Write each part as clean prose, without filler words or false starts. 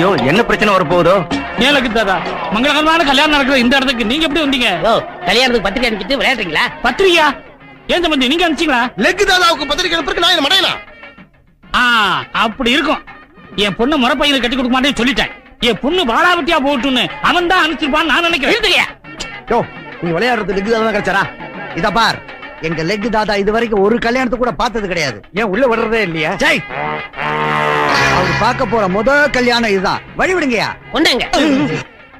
ஐயோ என்ன பிரச்சனை வர போகுதோ? ஏலக்கு தாதா, மங்களகரமான கல்யாணம் நடக்கிற இந்த இடத்துக்கு நீங்க எப்படி வந்தீங்க? கல்யாணத்துக்கு பத்திரிக்கை அனுப்பிட்டு விளையாடுறீங்களா? பத்திரிகையா? ஏன் சம்பந்தி நீங்க அனுப்பிச்சீங்களா? லெக் தாதாவுக்கு பத்திரிக்கை அனுப்புறதுக்கு நான் என்ன மடையனா? அப்படி இருக்கும். என் பொண்ணு முறப்பையில கட்டி கொடுக்க மாட்டேன்னு சொல்லிட்டேன். என் பொண்ணு பாலாவட்டியா போட்டுன்னு அவன் தான் அனுப்பிச்சிருப்பான்னு நான் நினைக்கிறேன். நீ விளையாடுறது லெக் தாதா கிடைச்சாரா? இத பார், எங்க லெக் தாதா இது வரைக்கும் ஒரு கல்யாணத்தை கூட பார்த்தது கிடையாது. ஏன் உள்ள விடுறதே இல்லையா? அவர் பார்க்க போற முதல் கல்யாணம் இதுதான். வழி விடுங்கயா. ஒண்ணுங்க.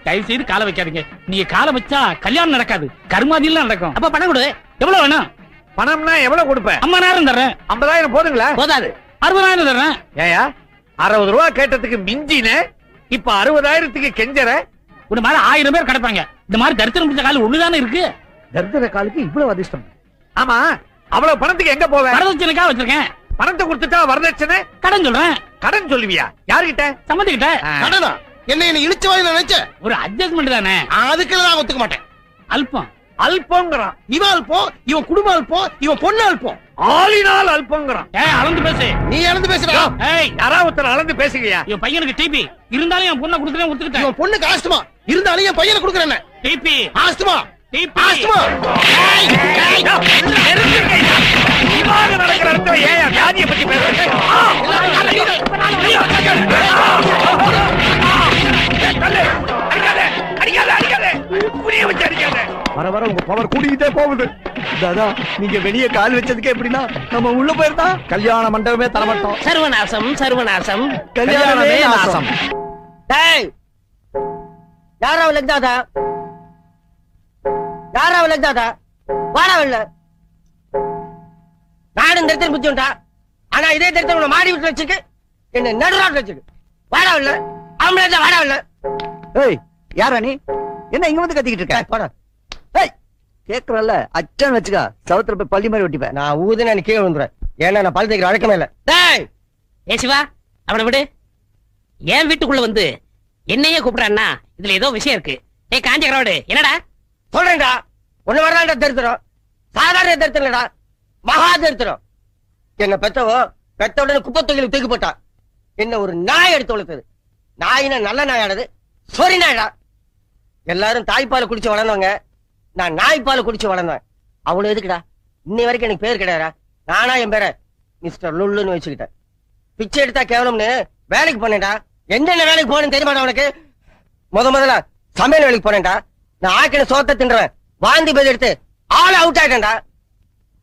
தயவு செய்து காலை வைக்காதீங்க. நீங்க காலை வச்சா கல்யாணம் நடக்காது, கருமாதியெல்லாம் நடக்கும். அப்ப பணம் கொடு. எவ்வளவு வேணும்? பணம்னா எவ்வளவு கொடுப்பேன்? 50,000 தர்றேன். 50,000 போதுங்களா? போதாது. 60,000 தர்றேன். ஏயா 60 ரூபா கேட்டதுக்கு மிஞ்சின இப்ப 60,000க்கு கெஞ்சற? ஒரு மாதிரி 1000 பேர் கிடப்பாங்க. இந்த மாதிரி தரித்திரம் பிடிச்ச கால் ஒண்ணுதானே இருக்கு. தர்தர காலுக்கு இவ்வளவு அதிர்ஷ்டம். ஆமா, அவ்வளவு பணத்துக்கு எங்க போவேன்? வரதட்சணைக்காக வச்சிருக்கேன். பணத்தை கொடுத்துட்டா வரதட்சணை? கடன் சொல்றேன். கடன் சொல்லுவியா? யாருகிட்ட? சம்மந்திக்கிட்ட. கடனா? என்ன இழுச்சு வாங்கி நினைச்சேன். ஒரு அட்ஜஸ்ட்மெண்ட் தானே. அதுக்கு நான் ஒத்துக்க மாட்டேன். அல்பம். அல்பங்கிறான். இவன் அல்பம், இவன் குடும்பம் அல்பம், இவன் பொண்ணு அல்பம். ஆளினால் அல்பங்கிறான். அளந்து பேசு. நீ இழந்து பேசுறா. யாராவது ஒருத்தர் அளந்து பேசுகியா? என் பையனுக்கு டிபி இருந்தாலும் என் பொண்ணை கொடுத்துட்டேன், ஒத்துக்கிட்டேன். இவன் பொண்ணுக்கு ஆஸ்துமா இருந்தாலும் என் பையனை கொடுக்குறேன். TB asthma TB asthma. நடக்கிற இடத்துல ஏன் வியாதியை பத்தி பேசுறீங்க? வர வர உங்க பவர் கூடிக்கிட்டே போகுது. தாதா, நீங்க வெளியே கால் வச்சதுக்கு எப்படின்னா நம்ம உள்ள போயிருந்தா கல்யாண மண்டபமே தரமாட்டோம். சர்வநாசம் சர்வநாசம். கல்யாணமே நாசம். டேய், யாரா லெக் தாதா? யாரா லெக் தாதா? வாடா இல்ல. நானும் தரித்திரம் புத்தியுண்டா. ஆனா இதே தரித்திரம் மாடி விட்டு வச்சுக்கு என்ன நடுராட்டு வச்சுக்கு. வாடா இல்ல. ஆம்பளை வாடா இல்ல. ஏய், யாரா நீ? என்ன இங்க வந்து கத்திக்கிட்டு இருக்க? போடா. ஏய், கேக்குறல்ல, அச்சன் வச்சுக்கா. சவுத்துல போய் பள்ளி மாதிரி ஒட்டிப்பேன். நான் ஊதுன நீ கீழே விழுந்துறேன். ஏன்னா நான் பல் தேய்க்கிற வழக்கமே இல்ல. டேய், ஏ சிவா, அவனை விடு. ஏன் வீட்டுக்குள்ள வந்து என்னையே கூப்பிடான்னா இதுல ஏதோ விஷயம் இருக்கு. ஏய் காஞ்சிகரோடு, என்னடா சொல்றேன்டா? ஒண்ணு வரலாண்டா தரித்திரம். சாதாரண தரித்திரம் இல்லடா, மகா தரித்திரம். என்ன பெத்தவோ பெத்த உடனே குப்பை தொகையில தூக்கி போட்டா. என்ன ஒரு நாய் எடுத்து வளர்த்தது. நாயினா நல்ல நாயானது, சொரி நாயடா. எல்லாரும் தாய்ப்பாலை குடிச்சு வளர்ந்தவங்க, நான் நாய்ப்பாலை குடிச்சு வளர்ந்தேன். அவ்வளவு எதுக்குடா? இன்னை வரைக்கும் எனக்கு பேர் கிடையாதா? நானா என் பேரை மிஸ்டர் லுல்லுன்னு வச்சுக்கிட்டேன். பிச்சை எடுத்தா கேவலம்னு வேலைக்கு போனேன்டா. என்னென்ன வேலைக்கு போனேன்னு தெரியுமாடா உனக்கு? முதல்ல சமையல் வேலைக்கு போனேன்டா. நான் ஆக்கின சோத்தை தின்றேன். வாந்தி பேர் எடுத்து ஆள் அவுட் ஆயிட்டேன்டா.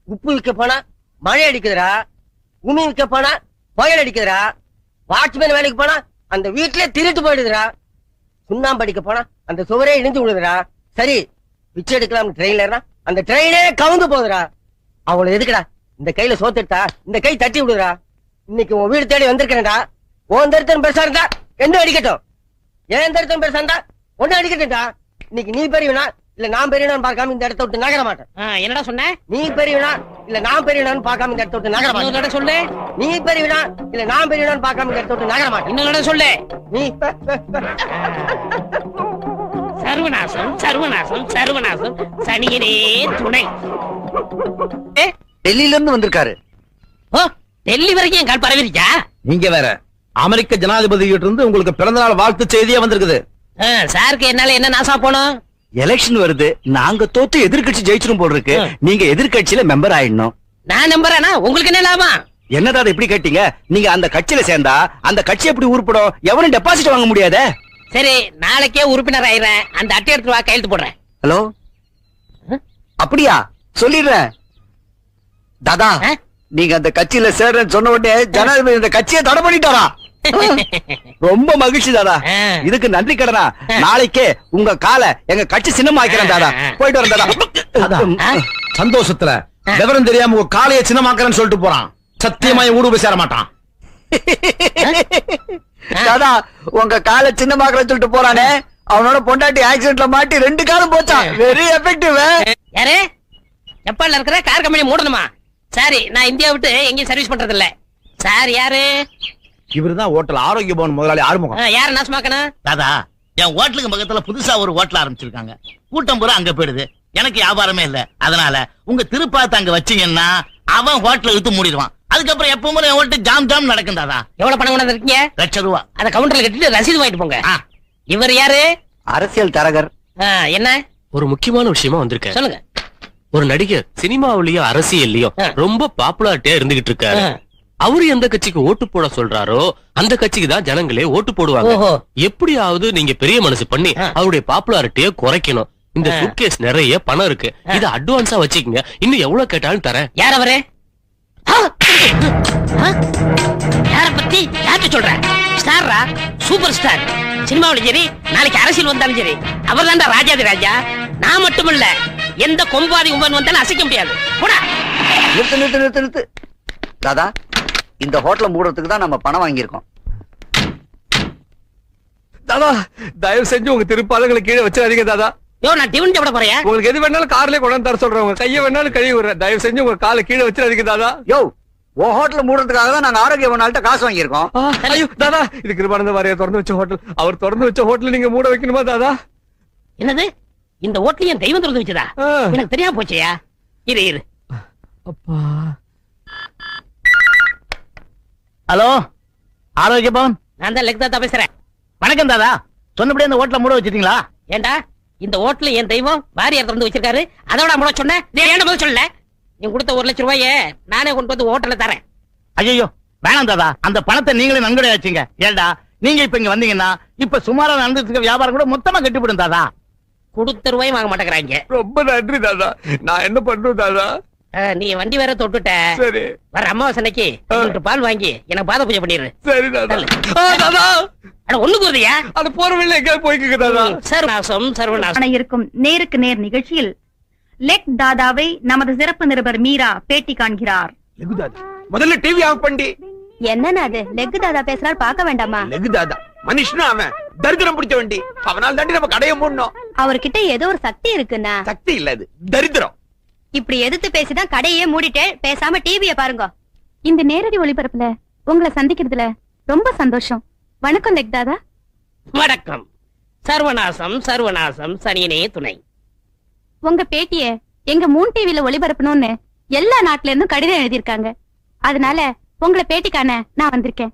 உப்பு விற்க போனா மழை அடிக்குதுடா. உமி விற்க போனா புயல் அடிக்குதுடா. வாட்ச்மேன் வேலைக்கு போனா அந்த வீட்லயே திருட்டு போயிடுதுடா. சுண்ணாம்பு அடிக்க போனா அந்த சுவரே இடிஞ்சு விடுதுடா. சரி, பிச்சை எடுக்கலாம் ட்ரெயின்ல ஏறினா அந்த ட்ரெயினே கவுந்து போகுதுடா. அவ்வளவு எதுக்குடா? இந்த கையில சோத்துட்டா இந்த கை தட்டி விடுறா. இன்னைக்கு உன் வீடு தேடி வந்திருக்கேன்டா. உன் தரித்திரம் பெருசா இருந்தா என்ன அடிக்கட்டும், ஏன் தரித்திரம் பெருசா இருந்தா ஒன்னு அடிக்கட்டும்டா. இன்னைக்கு நீ பெரியவனா இல்ல நான் பெரியவனான்னு பார்க்காம இந்த இடத்த விட்டு நகர மாட்டேன். என்னடா சொன்ன? நீ பெரியவனா இல்ல நான் பெரியவனான்னு பார்க்காம இந்த இடத்த விட்டு நகர மாட்டேன். சொல்லு. நீ பெரியவனா இல்ல நான் பெரியவனான்னு பார்க்காம இந்த இடத்த விட்டு நகர மாட்டேன். இன்னும் சொல்லு. நீ சர்வநாசம் சர்வநாசம் சர்வநாசம். சனியனே துணை. டெல்லியில இருந்து வந்திருக்காரு. ஓ, டெல்லி வரைக்கும் என் கால் பரவிருச்சா? நீங்க வேற அமெரிக்க ஜனாதிபதி கிட்ட இருந்து உங்களுக்கு பிறந்தநாள் வாழ்த்து செய்தியே வந்திருக்குது. சாருக்கு என்னால என்ன நாசா போனோம்? எலெக்ஷன் வருது, நாங்க தோத்து எதிர்கட்சி ஜெயிச்சிரும் போல் இருக்கு. நீங்க எதிர்கட்சியில மெம்பர் ஆயிடணும். நான் நம்புறேனா? உங்களுக்கு என்ன லாபம்? என்னடா இப்படி கேட்டீங்க? நீங்க அந்த கட்சியில சேர்ந்தா அந்த கட்சி எப்படி உருப்படும்? எவனும் டெபாசிட் வாங்க முடியாதே. சரி, நாளைக்கே உறுப்பினர் ஆயிடுறேன். அந்த அட்டை எடுத்து வா, கையெழுத்து போடுறேன். ஹலோ, அப்படியா? சொல்லிடுறேன். தாதா, நீங்க அந்த கட்சியில சேர்றேன்னு சொன்ன உடனே ஜனாதிபதி இந்த கட்சியை தடை பண்ணிட்டாரா? ரொம்ப மகிழ்ச்சி தாதா. இதுக்கு நன்றி கடனா நாளைக்கே உங்க காலை எங்க கட்சி சின்னமா ஆக்கிறேன் தாதா. போயிட்டு வரேன் தாதா. சந்தோஷத்துல விவரம் தெரியாம உங்க காலையை சின்னமாக்கிறேன்னு சொல்லிட்டு போறான். சத்தியமா ஊடு போய் சேர மாட்டான். தாதா, உங்க காலை சின்னமாக்கிறேன்னு சொல்லிட்டு போறானே, அவனோட பொண்டாட்டி ஆக்சிடென்ட்ல மாட்டி 2 காலும் போச்சான். Very effective. யாரு? ஜப்பான்ல இருக்கிற கார் கம்பெனி மூடணுமா? சரி, நான் இந்தியா விட்டு எங்கேயும் சர்வீஸ் பண்றது இல்ல. சார் யாரு? இவருதான் ஹோட்டல் ஆரோக்கிய பவன் முதலாளி ஆறுமுகம். யாரு நாசமாக்கணும்? தாதா, என் ஹோட்டலுக்கு பக்கத்துல புதுசா ஒரு ஹோட்டல் ஆரம்பிச்சிருக்காங்க. கூட்டம் பூரா அங்க போயிடுது. எனக்கு வியாபாரமே இல்ல. அதனால உங்க திருப்பாத்த அங்க வச்சீங்கன்னா அவன் ஹோட்டல வித்து மூடிடுவான். அதுக்கப்புறம் எப்பவும் என் ஓட்டு ஜாம் ஜாம் நடக்கும் தாதா. எவ்வளவு பணம் கொண்டு இருக்கீங்க? ₹1,00,000. அத கவுண்டர்ல கட்டிட்டு ரசீது வாங்கிட்டு போங்க. ஆ. இவர் யாரு? அரசியல் தரகர். என்ன ஒரு முக்கியமான விஷயமா வந்திருக்கேன். சொல்லுங்க. ஒரு நடிகர் சினிமாவிலயும் அரசியல்லயும் ரொம்ப பாப்புலாரிட்டியா இருந்துகிட்டு இருக்காரு. அவரு எந்த கட்சிக்கு ஓட்டு போட சொல்றாரோ அந்த கட்சிக்கு தான் ஜனங்களே ஓட்டு போடுவாங்க. ஓஹோ. எப்படியாவது நீங்க பெரிய மனசு பண்ணி அவருடைய பாப்புலாரிட்டிய குறைக்கணும். இந்த சூட்கேஸ் நிறைய பணம் இருக்கு. இத அட்வான்ஸா வச்சுக்கங்க. இன்னும் எவ்வளவு கேட்டாலும் தரேன். யார் அவரு? யார பத்தி யார்கிட்ட சொல்ற? ஸ்டாரா? Super star. சினிமாவிலும் சரி நாளைக்கு அரசியல் வந்தாலும் சரி அவர் தான்டா ராஜாதி ராஜா. நான் மட்டும் இல்ல, எந்த கொம்பாதி கும்பன் வந்தாலும் அசைக்க முடியாது. போடா. நிறுத்து நிறுத்து நிறுத்து நிறுத்து. தாதா, இந்த ஹோட்டலை மூடுறதுக்கு தான் நம்ம பணம் வாங்கியிருக்கோம். தாதா தயவு செஞ்சு உங்க திருப்பாலங்களை கீழே வச்சிடாதீங்க தாதா. யோ, நான் டிவன் சாப்பிட போறேன். உங்களுக்கு எது வேணாலும் கார்லயே கொண்டு வந்து தர சொல்றேன். உங்க கையை வேணாலும் கழுவி விடுறேன். தயவு செஞ்சு உங்க காலை கீழே வச்சிடாதீங்க தாதா. யோ, உன் ஹோட்டலை மூடுறதுக்காக தான் நாங்க ஆரோக்கியவனால்ட்ட காசு வாங்கியிருக்கோம். ஐயோ தாதா, இது கிருபானந்த வாரியா திறந்து வச்ச ஹோட்டல். அவர் திறந்து வச்ச ஹோட்டல் நீங்க மூட வைக்கணுமா தாதா? என்னது? இந்த ஓட்டல என் தெய்வம் திறந்து வச்சதா? எனக்கு தெரியாம போச்சேயா. இரு இரு. அப்பா. ஹலோ, ஆரோக்கிய பவன். நான் தான் லெக்தாத்தா பேசுறேன். வணக்கம் தாதா. சொன்னபடி அந்த ஹோட்டலை மூட வச்சிட்டீங்களா? ஏண்டா, இந்த ஓட்டல என் தெய்வம் வாரியார் திறந்து வச்சிருக்காரு. அதோட முட சொன்னேன். ஏன்டா முதல்ல சொல்லல? நீ கொடுத்த 1,00,000 ரூபாயை நானே கொண்டு வந்து ஹோட்டல்ல தரேன். ஐயோ வேணாம் தாதா. அந்த பணத்தை நீங்களே நன்கொடை வச்சீங்க. ஏண்டா நீங்க இப்ப இங்க வந்தீங்கன்னா இப்ப சுமாரா நடந்துட்டு இருக்க வியாபாரம் கூட மொத்தமா கட்டிவிடும் தாதா. கொடுத்த ரூபாயும் வாங்க மாட்டேங்கிறாங்க. ரொம்ப நன்றி தாதா. நான் என்ன பண்றேன் தாதா? நீ வண்டி வேற தொட்டுட்ட. சரி வர அமாவாசனைக்கு 1 லிட்டர் பால் வாங்கி எனக்கு பாத பூஜை பண்ணிடு. சரி தாதா. தாதா அட ஒண்ணுக்கு வருதியா? அது போற வழியில எங்கேயாவது போய்க்குங்க தாதா. சர்வநாசம் சர்வநாசம். இருக்கும் நேருக்கு நேர் நிகழ்ச்சியில் லெக் தாதாவை நமது சிறப்பு நிருபர் மீரா பேட்டி காண்கிறார். லெகு தாதா, முதல்ல டிவி ஆஃப் பண்ணி. என்னன்னா அது? லெக் தாதா பேசுறாரு, பார்க்க வேண்டாமா? லெகு தாதா மனுஷனா அவன் தரித்திரம் பிடிச்ச வண்டி. அவனால் தாண்டி நம்ம கடையை மூடணும். அவர்கிட்ட ஏதோ ஒரு சக்தி இருக்குன்னா. சக்தி இல்ல, அது தரித்திரம். இப்படி எதிர்த்து பேசிதான் கடையே மூடிட்டு பேசாம டிவிய பாருங்க. இந்த நேரடி ஒளிபரப்புல உங்களை சந்திக்கிறதுல ரொம்ப சந்தோஷம். வணக்கம் லெக் தாதா. வணக்கம். சர்வநாசம் சர்வநாசம் சனியனே துணை. உங்க பேட்டிய எங்க 3 டிவில ஒளிபரப்பணும்னு எல்லா நாட்டுல இருந்தும் கடிதம் எழுதியிருக்காங்க. அதனால உங்களை பேட்டிக்கான நான் வந்திருக்கேன்.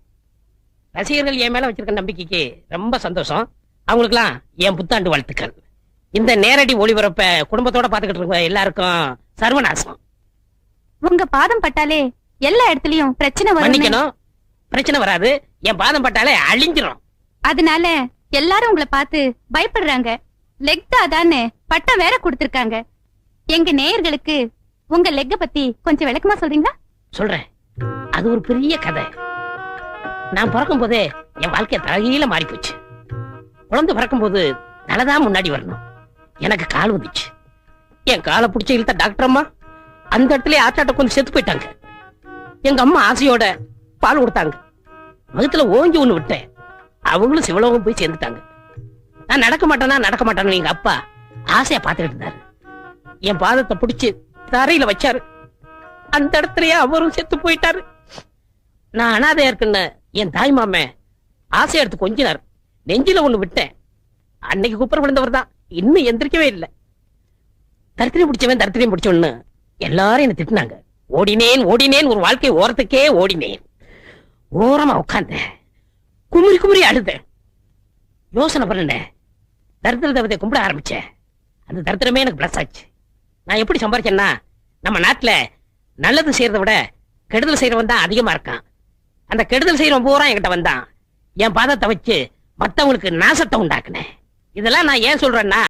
ரசிகர்கள் என் மேல வச்சிருக்க நம்பிக்கைக்கு ரொம்ப சந்தோஷம். அவங்களுக்குலாம் என் புத்தாண்டு வாழ்த்துக்கள். இந்த நேரடி ஒளிபரப்ப குடும்பத்தோட பாத்துக்கிட்டு இருக்க எல்லாருக்கும் சர்வநாசம். உங்க பாதம் பட்டாலே எல்லா இடத்துலயும் பிரச்சனை வரும். மன்னிக்கணும், பிரச்சனை வராது. என் பாதம் பட்டாலே அழிஞ்சிரும். அதனால எல்லாரும் உங்களை பார்த்து பயப்படுறாங்க. லெக் தாதான்னு பட்டம் வேற கொடுத்திருக்காங்க. எங்க நேயர்களுக்கு உங்க லெக்க பத்தி கொஞ்சம் விளக்கமா சொல்றீங்களா? சொல்றேன். அது ஒரு பெரிய கதை. நான் பிறக்கும் போதே என் வாழ்க்கை தலைகீழ மாறி போச்சு. குழந்தை பிறக்கும் போது தலைதான் முன்னாடி வரணும். எனக்கு கால் வந்துச்சு. என் காலை பிடிச்ச இழுத்த டாக்டர் அம்மா அந்த இடத்துல ஆட்டாட்ட கொஞ்சம் செத்து போயிட்டாங்க. எங்க அம்மா ஆசையோட பால் கொடுத்தாங்க. வகுத்துல ஓங்கி ஒண்ணு விட்டேன். அவங்களும் சிவலோகம் போய் சேர்ந்துட்டாங்க. நான் நடக்க மாட்டேன்னு எங்க அப்பா ஆசையா பாத்துக்கிட்டு இருந்தாரு. என் பாதத்தை பிடிச்சு தரையில வச்சாரு. அந்த இடத்துலயே அவரும் செத்து போயிட்டாரு. நான் அனாதையா இருக்குன்னு என் தாய் மாமே ஆசையா எடுத்து கொஞ்சினார். நெஞ்சில ஒண்ணு விட்டேன். அன்னைக்கு குப்புற விழுந்தவர் தான் இன்னும் எந்திரிக்கவே இல்லை. தரித்திரம் பிடிச்சவன்னு எல்லாரும் என்ன திட்டினாங்க. ஓடினேன் ஒரு வாழ்க்கை ஓரத்துக்கே ஓடினேன். ஓரமா உட்கார்ந்தேன். குமுறி அழுதேன். யோசனை பண்ணேன். தரித்திர தேவதையை கும்பிட ஆரம்பிச்சேன். அந்த தரித்திரமே எனக்கு பிளஸ் ஆச்சு. நான் எப்படி சம்பாதிச்சேன்னா, நம்ம நாட்டுல நல்லது செய்யறதை விட கெடுதல் செய்யறவன் தான் அதிகமா இருக்கான். அந்த கெடுதல் செய்யறவன் பூரா என்கிட்ட வந்தான். என் பாதத்தை வச்சு மத்தவங்களுக்கு நாசத்தை உண்டாக்குனேன். இதெல்லாம் நான் ஏன் சொல்றேன்னா,